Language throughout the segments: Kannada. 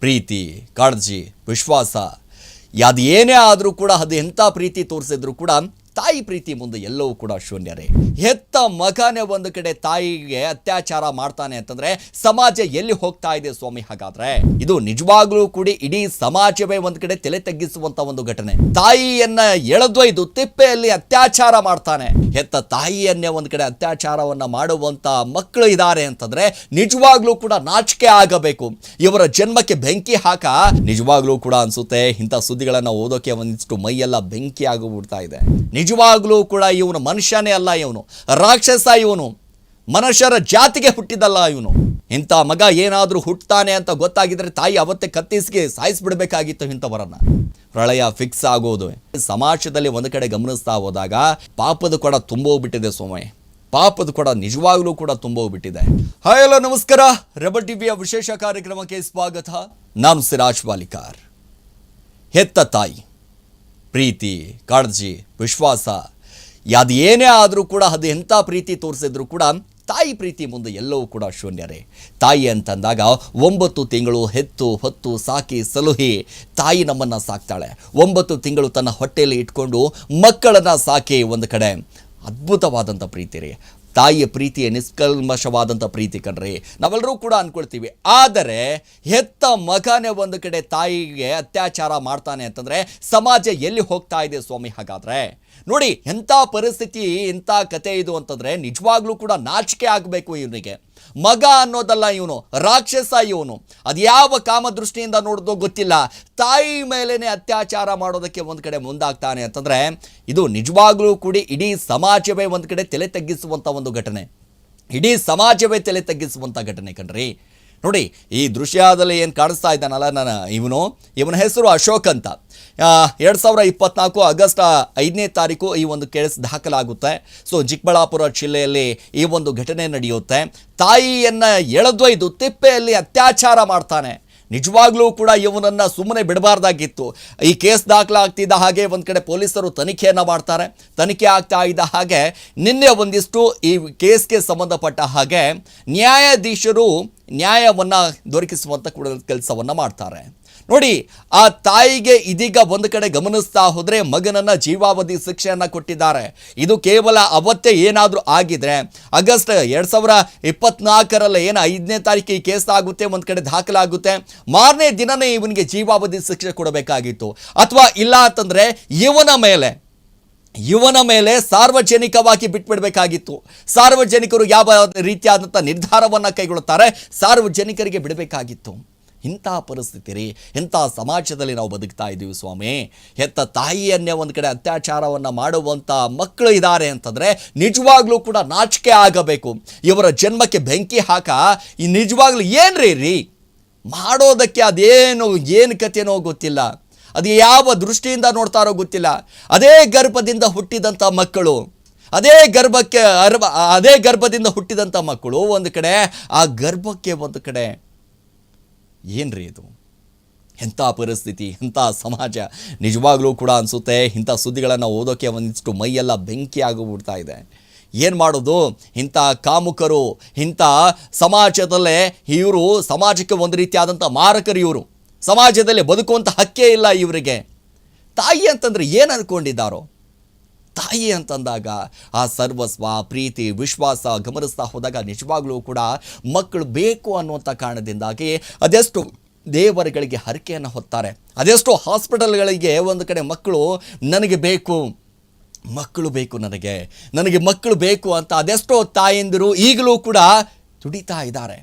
ಪ್ರೀತಿ, ಕಾಳಜಿ, ವಿಶ್ವಾಸ ಅದೇನೇ ಆದರೂ ಕೂಡ ಅದು ಎಂಥ ಪ್ರೀತಿ ತೋರಿಸಿದ್ರು ಕೂಡ ತಾಯಿ ಪ್ರೀತಿ ಮುಂದೆ ಎಲ್ಲವೂ ಕೂಡ ಶೂನ್ಯರೇ. ಹೆತ್ತ ಮಗನೇ ಒಂದು ಕಡೆ ತಾಯಿಗೆ ಅತ್ಯಾಚಾರ ಮಾಡ್ತಾನೆ ಅಂತಂದ್ರೆ ಸಮಾಜ ಎಲ್ಲಿ ಹೋಗ್ತಾ ಇದೆ ಸ್ವಾಮಿ? ಹಾಗಾದ್ರೆ ಇದು ನಿಜವಾಗ್ಲೂ ಕೂಡ ಇಡೀ ಸಮಾಜವೇ ಒಂದು ಕಡೆ ತಲೆ ತಗ್ಗಿಸುವಂತ ಒಂದು ಘಟನೆ. ತಾಯಿಯನ್ನ ಎಳೆದೊಯ್ದು ತಿಪ್ಪೆಯಲ್ಲಿ ಅತ್ಯಾಚಾರ ಮಾಡ್ತಾನೆ. ಹೆತ್ತ ತಾಯಿಯನ್ನೇ ಒಂದು ಕಡೆ ಅತ್ಯಾಚಾರವನ್ನ ಮಾಡುವಂತ ಮಕ್ಕಳು ಇದ್ದಾರೆ ಅಂತಂದ್ರೆ ನಿಜವಾಗ್ಲೂ ಕೂಡ ನಾಚಿಕೆ ಆಗಬೇಕು. ಇವರ ಜನ್ಮಕ್ಕೆ ಬೆಂಕಿ ಹಾಕ ನಿಜವಾಗ್ಲೂ ಕೂಡ ಅನ್ಸುತ್ತೆ. ಇಂಥ ಸುದ್ದಿಗಳನ್ನ ಓದೋಕೆ ಒಂದಿಷ್ಟು ಮೈಯೆಲ್ಲ ಬೆಂಕಿ ಆಗಿಬಿಡ್ತಾ ಇದೆ. ನಿಜವಾಗ್ಲೂ ಕೂಡ ಇವನು ಮನುಷ್ಯನೇ ಅಲ್ಲ, ಇವನು ರಾಕ್ಷಸ, ಇವನು ಮನುಷ್ಯರ ಜಾತಿಗೆ ಹುಟ್ಟಿದಲ್ಲ ಇವನು. ಇಂಥ ಮಗ ಏನಾದರೂ ಹುಟ್ಟುತ್ತಾನೆ ಅಂತ ಗೊತ್ತಾಗಿದ್ರೆ ತಾಯಿ ಅವತ್ತೇ ಕತ್ತಿಸಿಗೆ ಸಾಯಿಸ್ಬಿಡ್ಬೇಕಾಗಿತ್ತು ಇಂಥವರನ್ನ. ಪ್ರಳಯ ಫಿಕ್ಸ್ ಆಗೋದು ಸಮಾಜದಲ್ಲಿ ಒಂದು ಕಡೆ ಗಮನಿಸ್ತಾ ಹೋದಾಗ ಪಾಪದ ಕೊಡ ತುಂಬೋಗ್ಬಿಟ್ಟಿದೆ ಸೋಮಯ್ಯ. ಪಾಪದ ಕೊಡ ನಿಜವಾಗ್ಲೂ ಕೂಡ ತುಂಬೋಗ್ಬಿಟ್ಟಿದೆ. ಹಾಯ್ ಹಲೋ ನಮಸ್ಕಾರ, ರೆಬಲ್ ಟಿವಿಯ ವಿಶೇಷ ಕಾರ್ಯಕ್ರಮಕ್ಕೆ ಸ್ವಾಗತ. ನಾನು ಸಿರಾಜ್ ವಾಲಿಕಾರ್. ಹೆತ್ತ ತಾಯಿ ಪ್ರೀತಿ, ಕಾಳಜಿ, ವಿಶ್ವಾಸ ಅದೇನೇ ಆದರೂ ಕೂಡ ಅದು ಎಂಥ ಪ್ರೀತಿ ತೋರಿಸಿದ್ರು ಕೂಡ ತಾಯಿ ಪ್ರೀತಿ ಮುಂದೆ ಎಲ್ಲವೂ ಕೂಡ ಶೂನ್ಯರೇ. ತಾಯಿ ಅಂತಂದಾಗ 9 ತಿಂಗಳು ಹೆತ್ತು ಹೊತ್ತು ಸಾಕಿ ಸಲುಹಿ ತಾಯಿ ನಮ್ಮನ್ನು ಸಾಕ್ತಾಳೆ. 9 ತಿಂಗಳು ತನ್ನ ಹೊಟ್ಟೆಯಲ್ಲಿ ಇಟ್ಕೊಂಡು ಮಕ್ಕಳನ್ನು ಸಾಕಿ ಒಂದು ಕಡೆ ಅದ್ಭುತವಾದಂಥ ಪ್ರೀತಿ ರೀ. ತಾಯಿಯ ಪ್ರೀತಿಯ ನಿಷ್ಕಲ್ಮಶವಾದಂಥ ಪ್ರೀತಿ ಕಣ್ರಿ, ನಾವೆಲ್ಲರೂ ಕೂಡ ಅಂದ್ಕೊಳ್ತೀವಿ. ಆದರೆ ಹೆತ್ತ ಮಗನೇ ಒಂದು ಕಡೆ ತಾಯಿಗೆ ಅತ್ಯಾಚಾರ ಮಾಡ್ತಾನೆ ಅಂತಂದರೆ ಸಮಾಜ ಎಲ್ಲಿ ಹೋಗ್ತಾ ಇದೆ ಸ್ವಾಮಿ? ಹಾಗಾದರೆ ನೋಡಿ ಎಂಥ ಪರಿಸ್ಥಿತಿ, ಎಂಥ ಕತೆ ಇದು ಅಂತಂದರೆ ನಿಜವಾಗ್ಲೂ ಕೂಡ ನಾಚಿಕೆ ಆಗಬೇಕು ಇವನಿಗೆ. ಮಗ ಅನ್ನೋದಲ್ಲ ಇವನು, ರಾಕ್ಷಸ ಇವನು. ಅದು ಯಾವ ಕಾಮದೃಷ್ಟಿಯಿಂದ ನೋಡೋದೋ ಗೊತ್ತಿಲ್ಲ, ತಾಯಿ ಮೇಲೇ ಅತ್ಯಾಚಾರ ಮಾಡೋದಕ್ಕೆ ಒಂದು ಕಡೆ ಮುಂದಾಗ್ತಾನೆ ಅಂತಂದರೆ ಇದು ನಿಜವಾಗ್ಲೂ ಕೂಡ ಇಡೀ ಸಮಾಜವೇ ಒಂದು ಕಡೆ ತಲೆ ತಗ್ಗಿಸುವಂಥ ಒಂದು ಘಟನೆ. ಇಡೀ ಸಮಾಜವೇ ತಲೆ ತಗ್ಗಿಸುವಂಥ ಘಟನೆ ಕಣ್ರಿ. ನೋಡಿ ಈ ದೃಶ್ಯದಲ್ಲಿ ಏನು ಕಾಣಿಸ್ತಾ ಇದ್ದಾನಲ್ಲ ಇವನ ಹೆಸರು ಅಶೋಕ್ ಅಂತ. 2024 ಆಗಸ್ಟ್ 5ನೇ ತಾರೀಕು ಈ ಒಂದು ಕೇಸ್ ದಾಖಲಾಗುತ್ತೆ. ಸೊ ಚಿಕ್ಕಬಳ್ಳಾಪುರ ಜಿಲ್ಲೆಯಲ್ಲಿ ಈ ಒಂದು ಘಟನೆ ನಡೆಯುತ್ತೆ. ತಾಯಿಯನ್ನು ಎಳೆದೊಯ್ದು ತಿಪ್ಪೆಯಲ್ಲಿ ಅತ್ಯಾಚಾರ ಮಾಡ್ತಾನೆ. ನಿಜವಾಗ್ಲೂ ಕೂಡ ಇವನನ್ನು ಸುಮ್ಮನೆ ಬಿಡಬಾರ್ದಾಗಿತ್ತು. ಈ ಕೇಸ್ ದಾಖಲಾಗ್ತಿದ್ದ ಹಾಗೆ ಒಂದು ಕಡೆ ಪೊಲೀಸರು ತನಿಖೆಯನ್ನು ಮಾಡ್ತಾರೆ. ತನಿಖೆ ಆಗ್ತಾ ಇದ್ದ ಹಾಗೆ ನಿನ್ನೆ ಒಂದಿಷ್ಟು ಈ ಕೇಸ್ಗೆ ಸಂಬಂಧಪಟ್ಟ ಹಾಗೆ ನ್ಯಾಯಾಧೀಶರು ನ್ಯಾಯವನ್ನು ದೊರಕಿಸುವಂಥ ಕೂಡ ಕೆಲಸವನ್ನು ಮಾಡ್ತಾರೆ. ನೋಡಿ ಆ ತಾಯಿಗೆ ಇದೀಗ ಒಂದು ಕಡೆ ಗಮನಿಸ್ತಾ ಹೋದರೆ ಮಗನನ್ನು ಜೀವಾವಧಿ ಶಿಕ್ಷೆಯನ್ನು ಕೊಟ್ಟಿದ್ದಾರೆ. ಇದು ಕೇವಲ ಅವತ್ತೇ ಏನಾದರೂ ಆಗಿದ್ರೆ ಆಗಸ್ಟ್ 2024 ಏನು 5ನೇ ತಾರೀಕು ಈ ಕೇಸ್ ಆಗುತ್ತೆ, ಒಂದು ಕಡೆ ದಾಖಲಾಗುತ್ತೆ, ಮಾರನೇ ದಿನನೇ ಇವನಿಗೆ ಜೀವಾವಧಿ ಶಿಕ್ಷೆ ಕೊಡಬೇಕಾಗಿತ್ತು. ಅಥವಾ ಇಲ್ಲ ಅಂತಂದರೆ ಇವನ ಮೇಲೆ ಸಾರ್ವಜನಿಕವಾಗಿ ಬಿಟ್ಬಿಡಬೇಕಾಗಿತ್ತು. ಸಾರ್ವಜನಿಕರು ಯಾವ ರೀತಿಯಾದಂಥ ನಿರ್ಧಾರವನ್ನು ಕೈಗೊಳ್ಳುತ್ತಾರೆ ಸಾರ್ವಜನಿಕರಿಗೆ ಬಿಡಬೇಕಾಗಿತ್ತು. ಇಂಥ ಪರಿಸ್ಥಿತಿ ರೀ, ಇಂಥ ಸಮಾಜದಲ್ಲಿ ನಾವು ಬದುಕ್ತಾ ಇದ್ದೀವಿ ಸ್ವಾಮಿ. ಹೆತ್ತ ತಾಯಿಯನ್ನೇ ಒಂದು ಕಡೆ ಅತ್ಯಾಚಾರವನ್ನು ಮಾಡುವಂಥ ಮಕ್ಕಳು ಇದ್ದಾರೆ ಅಂತಂದರೆ ನಿಜವಾಗ್ಲೂ ಕೂಡ ನಾಚಿಕೆ ಆಗಬೇಕು. ಇವರ ಜನ್ಮಕ್ಕೆ ಬೆಂಕಿ ಹಾಕ ಈ ನಿಜವಾಗ್ಲೂ ಏನ್ರಿ ಮಾಡೋದಕ್ಕೆ ಏನು ಕಥೆನೋ ಗೊತ್ತಿಲ್ಲ, ಅದು ಯಾವ ದೃಷ್ಟಿಯಿಂದ ನೋಡ್ತಾರೋ ಗೊತ್ತಿಲ್ಲ. ಅದೇ ಗರ್ಭದಿಂದ ಹುಟ್ಟಿದಂಥ ಮಕ್ಕಳು, ಅದೇ ಗರ್ಭದಿಂದ ಹುಟ್ಟಿದಂಥ ಮಕ್ಕಳು ಒಂದು ಕಡೆ ಆ ಗರ್ಭಕ್ಕೆ ಒಂದು ಕಡೆ ಏನ್ರಿ ಇದು? ಎಂಥ ಪರಿಸ್ಥಿತಿ, ಎಂಥ ಸಮಾಜ ನಿಜವಾಗ್ಲೂ ಕೂಡ ಅನಿಸುತ್ತೆ. ಇಂಥ ಸುದ್ದಿಗಳನ್ನು ಓದೋಕ್ಕೆ ಒಂದಿಷ್ಟು ಮೈಯೆಲ್ಲ ಬೆಂಕಿ ಆಗಿಬಿಡ್ತಾ ಇದೆ. ಏನು ಮಾಡೋದು? ಇಂಥ ಕಾಮುಕರು, ಇಂಥ ಸಮಾಜದಲ್ಲೇ ಇವರು ಸಮಾಜಕ್ಕೆ ಒಂದು ರೀತಿಯಾದಂಥ ಮಾರಕರು. ಇವರು ಸಮಾಜದಲ್ಲಿ ಬದುಕುವಂಥ ಹಕ್ಕೇ ಇಲ್ಲ ಇವರಿಗೆ. ತಾಯಿ ಅಂತಂದರೆ ಏನು ಅಂದ್ಕೊಂಡಿದ್ದಾರೋ? ತಾಯಿ ಅಂತಂದಾಗ ಆ ಸರ್ವಸ್ವ, ಪ್ರೀತಿ, ವಿಶ್ವಾಸ ಗಮನಿಸ್ತಾ ಹೋದಾಗ ನಿಜವಾಗ್ಲೂ ಕೂಡ ಮಕ್ಕಳು ಬೇಕು ಅನ್ನುವಂಥ ಕಾರಣದಿಂದಾಗಿ ಅದೆಷ್ಟು ದೇವರುಗಳಿಗೆ ಹರಕೆಯನ್ನು ಹೊತ್ತಾರೆ. ಅದೆಷ್ಟೋ ಹಾಸ್ಪಿಟಲ್ಗಳಿಗೆ ಒಂದು ಕಡೆ ನನಗೆ ಮಕ್ಕಳು ಬೇಕು ನನಗೆ ಮಕ್ಕಳು ಬೇಕು ಅಂತ ಅದೆಷ್ಟೋ ತಾಯಂದಿರು ಈಗಲೂ ಕೂಡ ತುಡಿತಾ ಇದ್ದಾರೆ.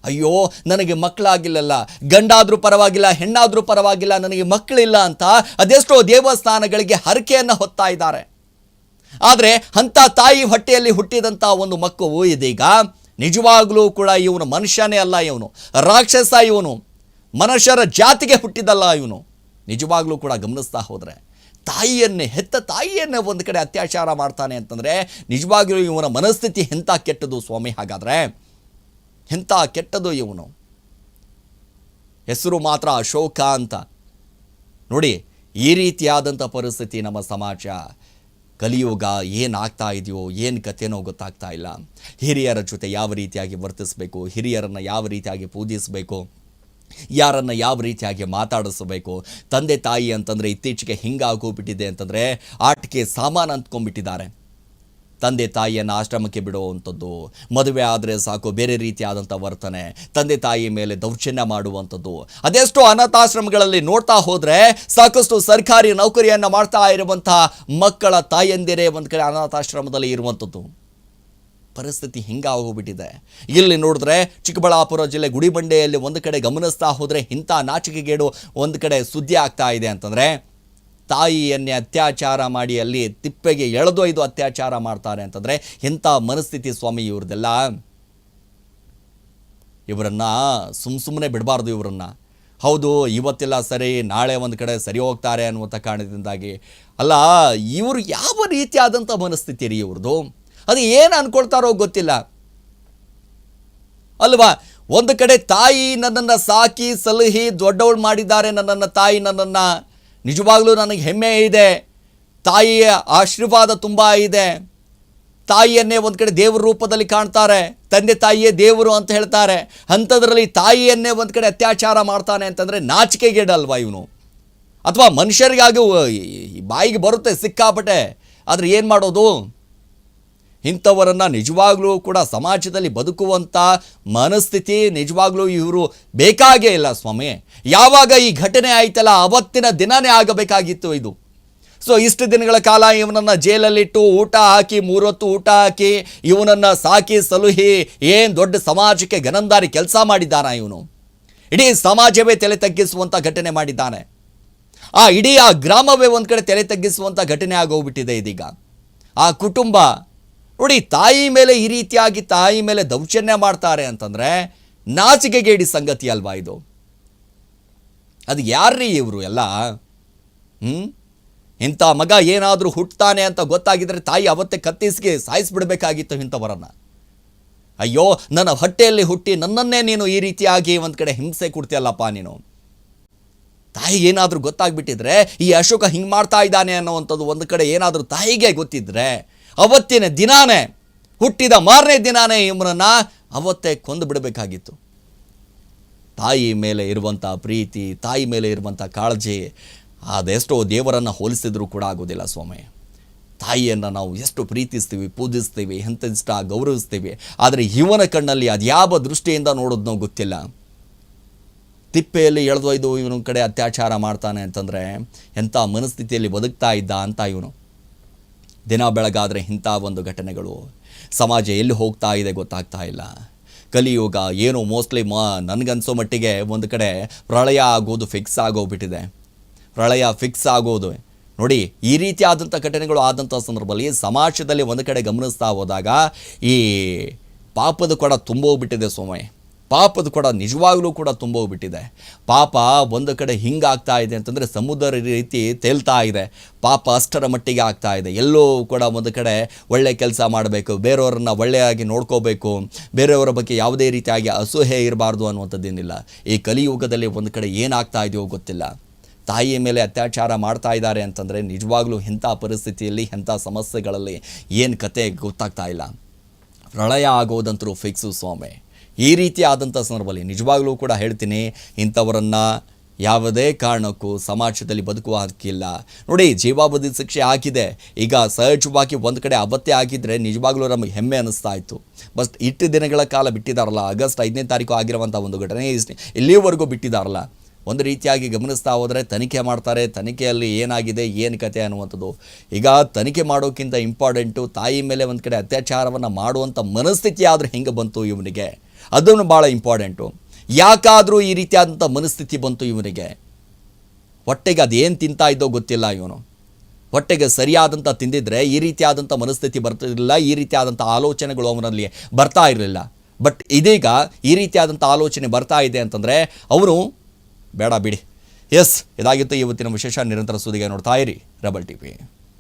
ಅಯ್ಯೋ ನನಗೆ ಮಕ್ಕಳಾಗಿಲ್ಲಲ್ಲ, ಗಂಡಾದರೂ ಪರವಾಗಿಲ್ಲ, ಹೆಣ್ಣಾದರೂ ಪರವಾಗಿಲ್ಲ, ನನಗೆ ಮಕ್ಕಳಿಲ್ಲ ಅಂತ ಅದೆಷ್ಟೋ ದೇವಸ್ಥಾನಗಳಿಗೆ ಹರಕೆಯನ್ನು ಹೊತ್ತಾ ಇದ್ದಾರೆ. ಆದರೆ ಅಂಥ ತಾಯಿ ಹೊಟ್ಟೆಯಲ್ಲಿ ಹುಟ್ಟಿದಂಥ ಒಂದು ಮಕ್ಕಳು ಇದೀಗ ನಿಜವಾಗ್ಲೂ ಕೂಡ ಇವನು ಮನುಷ್ಯನೇ ಅಲ್ಲ, ಇವನು ರಾಕ್ಷಸ, ಇವನು ಮನುಷ್ಯರ ಜಾತಿಗೆ ಹುಟ್ಟಿದಲ್ಲ ಇವನು. ನಿಜವಾಗ್ಲೂ ಕೂಡ ಗಮನಿಸ್ತಾ ಹೋದರೆ ಹೆತ್ತ ತಾಯಿಯನ್ನೇ ಒಂದು ಕಡೆ ಅತ್ಯಾಚಾರ ಮಾಡ್ತಾನೆ ಅಂತಂದರೆ ನಿಜವಾಗ್ಲೂ ಇವನ ಮನಸ್ಥಿತಿ ಎಂಥ ಕೆಟ್ಟದು ಸ್ವಾಮಿ. ಹಾಗಾದರೆ ಎಂಥ ಕೆಟ್ಟದು ಇವನು. ಹೆಸರು ಮಾತ್ರ ಅಶೋಕ ಅಂತ. ನೋಡಿ ಈ ರೀತಿಯಾದಂಥ ಪರಿಸ್ಥಿತಿ ನಮ್ಮ ಸಮಾಜ, ಕಲಿಯುಗ ಏನಾಗ್ತಾ ಇದೆಯೋ, ಏನು ಕಥೆನೋ ಗೊತ್ತಾಗ್ತಾ ಇಲ್ಲ. ಹಿರಿಯರ ಜೊತೆ ಯಾವ ರೀತಿಯಾಗಿ ವರ್ತಿಸಬೇಕು, ಹಿರಿಯರನ್ನು ಯಾವ ರೀತಿಯಾಗಿ ಪೂಜಿಸಬೇಕು, ಯಾರನ್ನು ಯಾವ ರೀತಿಯಾಗಿ ಮಾತಾಡಿಸಬೇಕು. ತಂದೆ ತಾಯಿ ಅಂತಂದರೆ ಇತ್ತೀಚೆಗೆ ಹಿಂಗಾಗೋಗ್ಬಿಟ್ಟಿದೆ ಅಂತಂದರೆ ಆಟಿಕೆ ಸಾಮಾನು ಅಂದ್ಕೊಂಡ್ಬಿಟ್ಟಿದ್ದಾರೆ. ತಂದೆ ತಾಯಿಯನ್ನು ಆಶ್ರಮಕ್ಕೆ ಬಿಡುವಂಥದ್ದು, ಮದುವೆ ಆದರೆ ಸಾಕು ಬೇರೆ ರೀತಿಯಾದಂಥ ವರ್ತನೆ, ತಂದೆ ತಾಯಿ ಮೇಲೆ ದೌರ್ಜನ್ಯ ಮಾಡುವಂಥದ್ದು. ಅದೆಷ್ಟೋ ಅನಾಥಾಶ್ರಮಗಳಲ್ಲಿ ನೋಡ್ತಾ ಹೋದರೆ ಸಾಕಷ್ಟು ಸರ್ಕಾರಿ ನೌಕರಿಯನ್ನು ಮಾಡ್ತಾ ಇರುವಂಥ ಮಕ್ಕಳ ತಾಯಂದಿರೇ ಒಂದು ಕಡೆ ಅನಾಥಾಶ್ರಮದಲ್ಲಿ ಇರುವಂಥದ್ದು. ಪರಿಸ್ಥಿತಿ ಹಿಂಗಾಗೋಗ್ಬಿಟ್ಟಿದೆ. ಇಲ್ಲಿ ನೋಡಿದ್ರೆ ಚಿಕ್ಕಬಳ್ಳಾಪುರ ಜಿಲ್ಲೆ ಗುಡಿಬಂಡೆಯಲ್ಲಿ ಒಂದು ಕಡೆ ಗಮನಿಸ್ತಾ ಹೋದರೆ ಇಂಥ ನಾಚಿಕೆಗೇಡು ಒಂದು ಕಡೆ ಸುದ್ದಿ ಆಗ್ತಾ ಇದೆ ಅಂತಂದರೆ, ತಾಯಿಯನ್ನೇ ಅತ್ಯಾಚಾರ ಮಾಡಿ ಅಲ್ಲಿ ತಿಪ್ಪೆಗೆ ಎಳೆದೊಯ್ದು ಅತ್ಯಾಚಾರ ಮಾಡ್ತಾರೆ ಅಂತಂದರೆ ಎಂಥ ಮನಸ್ಥಿತಿ ಸ್ವಾಮಿ ಇವ್ರದ್ದೆಲ್ಲ. ಇವರನ್ನು ಸುಮ್ಮನೆ ಬಿಡಬಾರ್ದು ಇವರನ್ನು. ಹೌದು, ಇವತ್ತೆಲ್ಲ ಸರಿ, ನಾಳೆ ಒಂದು ಕಡೆ ಸರಿ ಹೋಗ್ತಾರೆ ಅನ್ನುವಂಥ ಕಾರಣದಿಂದಾಗಿ ಅಲ್ಲ, ಇವರು ಯಾವ ರೀತಿಯಾದಂಥ ಮನಸ್ಥಿತಿ ರೀ ಇವ್ರದ್ದು. ಅದು ಏನು ಅಂದ್ಕೊಳ್ತಾರೋ ಗೊತ್ತಿಲ್ಲ ಅಲ್ವಾ. ಒಂದು ಕಡೆ ತಾಯಿ ನನ್ನನ್ನು ಸಾಕಿ ಸಲಹಿ ದೊಡ್ಡವಳು ಮಾಡಿದ್ದಾರೆ, ನನ್ನನ್ನು ತಾಯಿ ನನ್ನನ್ನು ನಿಜವಾಗ್ಲೂ ನನಗೆ ಹೆಮ್ಮೆ ಇದೆ, ತಾಯಿಯ ಆಶೀರ್ವಾದ ತುಂಬ ಇದೆ. ತಾಯಿಯನ್ನೇ ಒಂದು ಕಡೆ ದೇವರ ರೂಪದಲ್ಲಿ ಕಾಣ್ತಾರೆ, ತಂದೆ ತಾಯಿಯೇ ದೇವರು ಅಂತ ಹೇಳ್ತಾರೆ. ಅಂಥದ್ರಲ್ಲಿ ತಾಯಿಯನ್ನೇ ಒಂದು ಕಡೆ ಅತ್ಯಾಚಾರ ಮಾಡ್ತಾನೆ ಅಂತಂದರೆ ನಾಚಿಕೆಗೇಡಲ್ವಾ ಇವನು? ಅಥವಾ ಮನುಷ್ಯರಿಗಾಗಿ ಬಾಯಿಗೆ ಬರುತ್ತೆ ಸಿಕ್ಕಾಪಟ್ಟೆ, ಆದರೆ ಏನು ಮಾಡೋದು? ಇಂಥವರನ್ನು ನಿಜವಾಗ್ಲೂ ಕೂಡ ಸಮಾಜದಲ್ಲಿ ಬದುಕುವಂಥ ಮನಸ್ಥಿತಿ ನಿಜವಾಗ್ಲೂ ಇವರು ಬೇಕಾಗೇ ಇಲ್ಲ ಸ್ವಾಮಿ. ಯಾವಾಗ ಈ ಘಟನೆ ಆಯ್ತಲ್ಲ ಅವತ್ತಿನ ದಿನವೇ ಆಗಬೇಕಾಗಿತ್ತು ಇದು. ಸೊ ಇಷ್ಟು ದಿನಗಳ ಕಾಲ ಇವನನ್ನು ಜೈಲಲ್ಲಿಟ್ಟು ಊಟ ಹಾಕಿ 3 ಹೊತ್ತು ಊಟ ಹಾಕಿ ಇವನನ್ನು ಸಾಕಿ ಸಲುಹಿ ಏನು ದೊಡ್ಡ ಸಮಾಜಕ್ಕೆ ಗನಂದಾರಿ ಕೆಲಸ ಮಾಡಿದ್ದಾನ ಇವನು. ಇಡೀ ಸಮಾಜವೇ ತಲೆ ತಗ್ಗಿಸುವಂಥ ಘಟನೆ ಮಾಡಿದ್ದಾನೆ. ಇಡೀ ಆ ಗ್ರಾಮವೇ ಒಂದು ಕಡೆ ತಲೆ ತಗ್ಗಿಸುವಂಥ ಘಟನೆ ಆಗೋಗ್ಬಿಟ್ಟಿದೆ ಇದೀಗ. ಆ ಕುಟುಂಬ ನೋಡಿ, ತಾಯಿ ಮೇಲೆ ಈ ರೀತಿಯಾಗಿ ತಾಯಿ ಮೇಲೆ ದೌರ್ಜನ್ಯ ಮಾಡ್ತಾರೆ ಅಂತಂದರೆ ನಾಚಿಕೆಗೇಡಿ ಸಂಗತಿ ಅಲ್ವಾ ಇದು? ಅದು ಯಾರ್ರೀ ಇವರು ಎಲ್ಲ? ಇಂಥ ಮಗ ಏನಾದರೂ ಹುಟ್ಟುತ್ತಾನೆ ಅಂತ ಗೊತ್ತಾಗಿದ್ರೆ ತಾಯಿ ಅವತ್ತೇ ಕತ್ತಿಸಿಗೆ ಸಾಯಿಸಿಬಿಡಬೇಕಾಗಿತ್ತು ಇಂಥವರನ್ನು. ಅಯ್ಯೋ, ನನ್ನ ಹೊಟ್ಟೆಯಲ್ಲಿ ಹುಟ್ಟಿ ನನ್ನನ್ನೇ ನೀನು ಈ ರೀತಿಯಾಗಿ ಒಂದು ಕಡೆ ಹಿಂಸೆ ಕೊಡ್ತೀಯಲ್ಲಪ್ಪ ನೀನು. ತಾಯಿಗೆ ಏನಾದರೂ ಗೊತ್ತಾಗ್ಬಿಟ್ಟಿದ್ರೆ ಈ ಅಶೋಕ ಹಿಂಗೆ ಮಾಡ್ತಾ ಇದ್ದಾನೆ ಅನ್ನೋವಂಥದ್ದು ಒಂದು ಕಡೆ ಏನಾದರೂ ತಾಯಿಗೆ ಗೊತ್ತಿದ್ರೆ ಅವತ್ತಿನ ದಿನಾನೇ, ಹುಟ್ಟಿದ ಮಾರನೇ ದಿನಾನೇ ಇವರನ್ನು ಅವತ್ತೇ ಕೊಂದು ಬಿಡಬೇಕಾಗಿತ್ತು. ತಾಯಿ ಮೇಲೆ ಇರುವಂಥ ಪ್ರೀತಿ, ತಾಯಿ ಮೇಲೆ ಇರುವಂಥ ಕಾಳಜಿ ಅದೆಷ್ಟೋ ದೇವರನ್ನು ಹೋಲಿಸಿದ್ರೂ ಕೂಡ ಆಗೋದಿಲ್ಲ ಸ್ವಾಮಿ. ತಾಯಿಯನ್ನು ನಾವು ಎಷ್ಟು ಪ್ರೀತಿಸ್ತೀವಿ, ಪೂಜಿಸ್ತೀವಿ, ಎಂತೆಷ್ಟ ಗೌರವಿಸ್ತೀವಿ, ಆದರೆ ಇವನ ಕಣ್ಣಲ್ಲಿ ಅದು ಯಾವ ದೃಷ್ಟಿಯಿಂದ ನೋಡೋದು ನಾವು ಗೊತ್ತಿಲ್ಲ. ತಿಪ್ಪೆಯಲ್ಲಿ ಎಳೆದೊಯ್ದು ಇವನ ಕಡೆ ಅತ್ಯಾಚಾರ ಮಾಡ್ತಾನೆ ಅಂತಂದರೆ ಎಂಥ ಮನಸ್ಥಿತಿಯಲ್ಲಿ ಬದುಕ್ತಾ ಇದ್ದ ಅಂತ ಇವನು. ದಿನ ಬೆಳಗಾದರೆ ಇಂಥ ಒಂದು ಘಟನೆಗಳು. ಸಮಾಜ ಎಲ್ಲಿ ಹೋಗ್ತಾ ಇದೆ ಗೊತ್ತಾಗ್ತಾ ಇಲ್ಲ. ಕಲಿಯುಗ ಏನು ಮೋಸ್ಟ್ಲಿ ನನಗನ್ಸೋ ಮಟ್ಟಿಗೆ ಒಂದು ಕಡೆ ಪ್ರಳಯ ಆಗೋದು ಫಿಕ್ಸ್ ಆಗೋಗ್ಬಿಟ್ಟಿದೆ. ಪ್ರಳಯ ಫಿಕ್ಸ್ ಆಗೋದು ನೋಡಿ, ಈ ರೀತಿಯಾದಂಥ ಘಟನೆಗಳು ಆದಂಥ ಸಂದರ್ಭದಲ್ಲಿ ಸಮಾಜದಲ್ಲಿ ಒಂದು ಕಡೆ ಗಮನಿಸ್ತಾ ಹೋದಾಗ ಈ ಪಾಪದ ಕೊಡ ತುಂಬೋಗ್ಬಿಟ್ಟಿದೆ ಸ್ವಾಮಿ. ಪಾಪದ ಕೊಡ ನಿಜವಾಗ್ಲೂ ಕೂಡ ತುಂಬೋಗ್ಬಿಟ್ಟಿದೆ. ಪಾಪ ಒಂದು ಕಡೆ ಹಿಂಗಾಗ್ತಾ ಇದೆ ಅಂತಂದರೆ ಸಮುದ್ರ ರೀತಿ ತೇಲ್ತಾ ಇದೆ. ಪಾಪ ಅಷ್ಟರ ಮಟ್ಟಿಗೆ ಆಗ್ತಾ ಇದೆ. ಎಲ್ಲೋ ಕೂಡ ಒಂದು ಕಡೆ ಒಳ್ಳೆ ಕೆಲಸ ಮಾಡಬೇಕು, ಬೇರೆಯವರನ್ನು ಒಳ್ಳೆಯಾಗಿ ನೋಡ್ಕೋಬೇಕು, ಬೇರೆಯವರ ಬಗ್ಗೆ ಯಾವುದೇ ರೀತಿಯಾಗಿ ಅಸೂಹೆ ಇರಬಾರ್ದು ಅನ್ನುವಂಥದ್ದೇನಿಲ್ಲ. ಈ ಕಲಿಯುಗದಲ್ಲಿ ಒಂದು ಕಡೆ ಏನಾಗ್ತಾ ಇದೆಯೋ ಗೊತ್ತಿಲ್ಲ. ತಾಯಿಯ ಮೇಲೆ ಅತ್ಯಾಚಾರ ಮಾಡ್ತಾ ಇದ್ದಾರೆ ಅಂತಂದರೆ ನಿಜವಾಗ್ಲೂ ಎಂಥ ಪರಿಸ್ಥಿತಿಯಲ್ಲಿ, ಎಂಥ ಸಮಸ್ಯೆಗಳಲ್ಲಿ ಏನು ಕತೆ ಗೊತ್ತಾಗ್ತಾ ಇಲ್ಲ. ಪ್ರಳಯ ಆಗೋದಂತರೂ ಫಿಕ್ಸು ಸ್ವಾಮಿ. ಈ ರೀತಿ ಆದಂಥ ಸಂದರ್ಭದಲ್ಲಿ ನಿಜವಾಗ್ಲೂ ಕೂಡ ಹೇಳ್ತೀನಿ, ಇಂಥವರನ್ನು ಯಾವುದೇ ಕಾರಣಕ್ಕೂ ಸಮಾಜದಲ್ಲಿ ಬದುಕುವ ಹಕ್ಕಿಲ್ಲ. ನೋಡಿ, ಜೀವಾವಧಿ ಶಿಕ್ಷೆ ಹಾಕಿದೆ. ಈಗ ಸಹಜವಾಗಿ ಒಂದು ಕಡೆ ಅವತ್ತೇ ಆಗಿದ್ದರೆ ನಿಜವಾಗ್ಲೂ ನಮಗೆ ಹೆಮ್ಮೆ ಅನ್ನಿಸ್ತಾ ಇತ್ತು. ಬಟ್ ಇಷ್ಟು ದಿನಗಳ ಕಾಲ ಬಿಟ್ಟಿದ್ದಾರಲ್ಲ, ಆಗಸ್ಟ್ 5ನೇ ತಾರೀಕು ಆಗಿರುವಂಥ ಒಂದು ಘಟನೆ ಇಲ್ಲಿವರೆಗೂ ಬಿಟ್ಟಿದ್ದಾರಲ್ಲ. ಒಂದು ರೀತಿಯಾಗಿ ಗಮನಿಸ್ತಾ ಹೋದರೆ ತನಿಖೆ ಮಾಡ್ತಾರೆ, ತನಿಖೆಯಲ್ಲಿ ಏನಾಗಿದೆ ಏನು ಕತೆ ಅನ್ನುವಂಥದ್ದು. ಈಗ ತನಿಖೆ ಮಾಡೋಕ್ಕಿಂತ ಇಂಪಾರ್ಟೆಂಟು ತಾಯಿ ಮೇಲೆ ಒಂದು ಕಡೆ ಅತ್ಯಾಚಾರವನ್ನು ಮಾಡುವಂಥ ಮನಸ್ಥಿತಿ ಆದರೂ ಹೆಂಗೆ ಬಂತು ಇವನಿಗೆ, ಅದನ್ನು ಭಾಳ ಇಂಪಾರ್ಟೆಂಟು. ಯಾಕಾದರೂ ಈ ರೀತಿಯಾದಂಥ ಮನಸ್ಥಿತಿ ಬಂತು ಇವನಿಗೆ? ಹೊಟ್ಟೆಗೆ ಅದೇನು ತಿಂತಾ ಇದ್ದೋ ಗೊತ್ತಿಲ್ಲ. ಇವನು ಹೊಟ್ಟೆಗೆ ಸರಿಯಾದಂಥ ತಿಂದಿದ್ರೆ ಈ ರೀತಿಯಾದಂಥ ಮನಸ್ಥಿತಿ ಬರ್ತಿರಲಿಲ್ಲ, ಈ ರೀತಿಯಾದಂಥ ಆಲೋಚನೆಗಳು ಅವನಲ್ಲಿ ಬರ್ತಾ ಇರಲಿಲ್ಲ. ಬಟ್ ಇದೀಗ ಈ ರೀತಿಯಾದಂಥ ಆಲೋಚನೆ ಬರ್ತಾ ಇದೆ ಅಂತಂದರೆ ಅವನು ಬೇಡ ಬಿಡಿ. ಎಸ್, ಇದಾಗಿತ್ತು ಇವತ್ತಿನ ವಿಶೇಷ. ನಿರಂತರ ಸುದ್ದಿಗೆ ನೋಡ್ತಾ ಇರಿ ರೆಬೆಲ್ ಟಿವಿ.